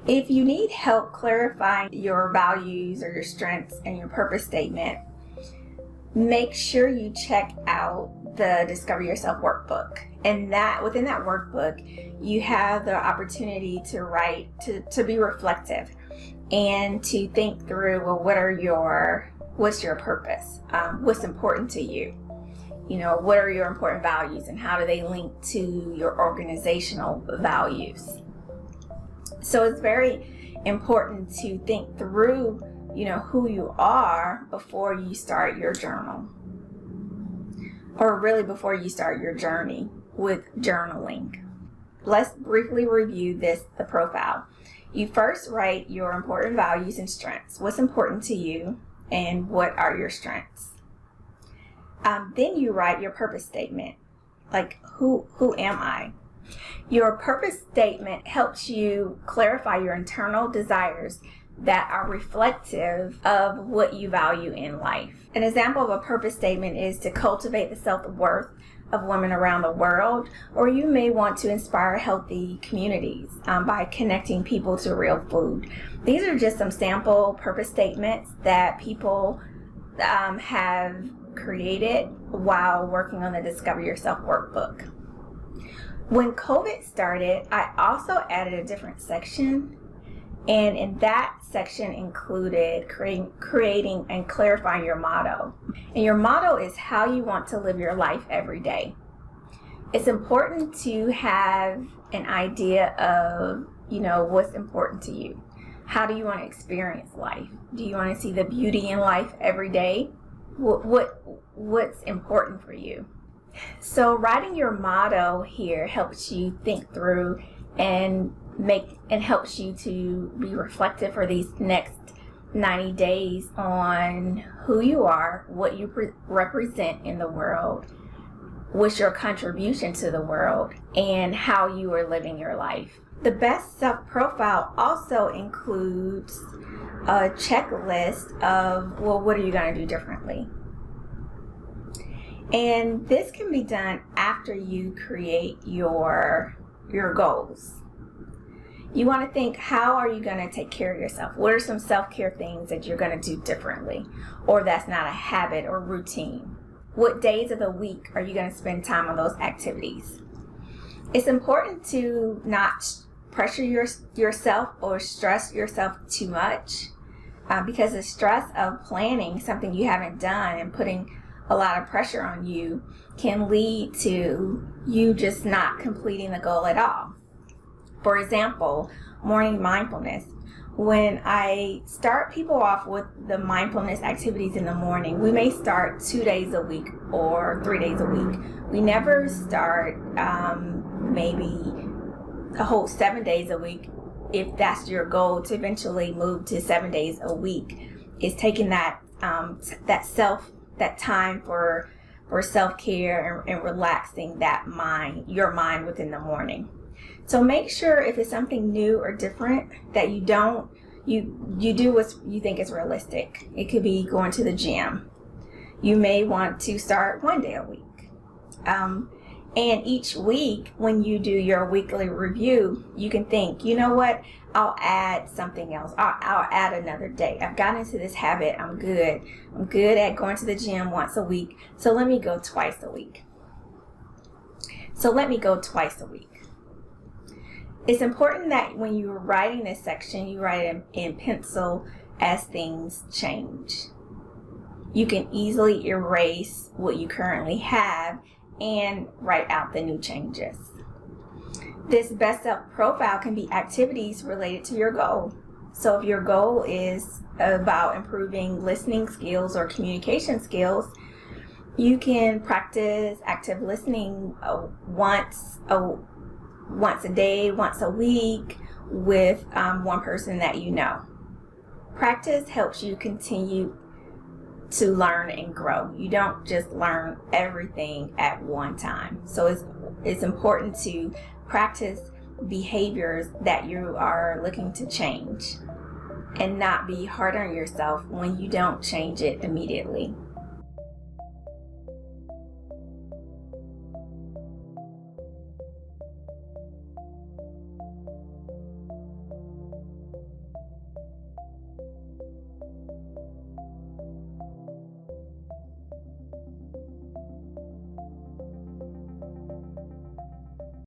If you need help clarifying your values or your strengths and your purpose statement, make sure you check out the Discover Yourself workbook. And that within that workbook, you have the opportunity to write, to be reflective and to think through, well, what's your purpose? What's important to you? What are your important values and how do they link to your organizational values? So it's very important to think through, who you are before you start your journal, or really before you start your journey with journaling. Let's briefly review the profile. You first write your important values and strengths. What's important to you and what are your strengths? Then you write your purpose statement, like who am I? Your purpose statement helps you clarify your internal desires that are reflective of what you value in life. An example of a purpose statement is to cultivate the self-worth of women around the world, or you may want to inspire healthy communities by connecting people to real food. These are just some sample purpose statements that people have created while working on the Discover Yourself workbook. When COVID started, I also added a different section, and in that section included creating and clarifying your motto. And your motto is how you want to live your life every day. It's important to have an idea of, what's important to you. How do you want to experience life? Do you want to see the beauty in life every day? What's important for you? So writing your motto here helps you think through and helps you to be reflective for these next 90 days on who you are, what you represent in the world, what's your contribution to the world, and how you are living your life. The best self profile also includes a checklist of, what are you going to do differently? And this can be done after you create your goals. You want to think, how are you going to take care of yourself? What are some self-care things that you're going to do differently, or that's not a habit or routine? What days of the week are you going to spend time on those activities? It's important to not pressure yourself or stress yourself too much, because the stress of planning something you haven't done and putting a lot of pressure on you can lead to you just not completing the goal at all. For example, morning mindfulness. When I start people off with the mindfulness activities in the morning, we may start 2 days a week or 3 days a week. We never start maybe a whole 7 days a week, if that's your goal, to eventually move to 7 days a week. Is taking that time for self-care and relaxing your mind within the morning. So make sure if it's something new or different that you do what you think is realistic. It could be going to the gym. You may want to start 1 day a week. And each week when you do your weekly review, you can think, you know what, I'll add something else. I'll add another day. I've gotten into this habit. I'm good. I'm good at going to the gym once a week. So let me go twice a week. It's important that when you're writing this section, you write it in pencil as things change. You can easily erase what you currently have and write out the new changes. This best self profile can be activities related to your goal. So if your goal is about improving listening skills or communication skills, you can practice active listening once a day, once a week with one person that you know. Practice helps you continue to learn and grow. You don't just learn everything at one time. So it's important to practice behaviors that you are looking to change and not be hard on yourself when you don't change it immediately.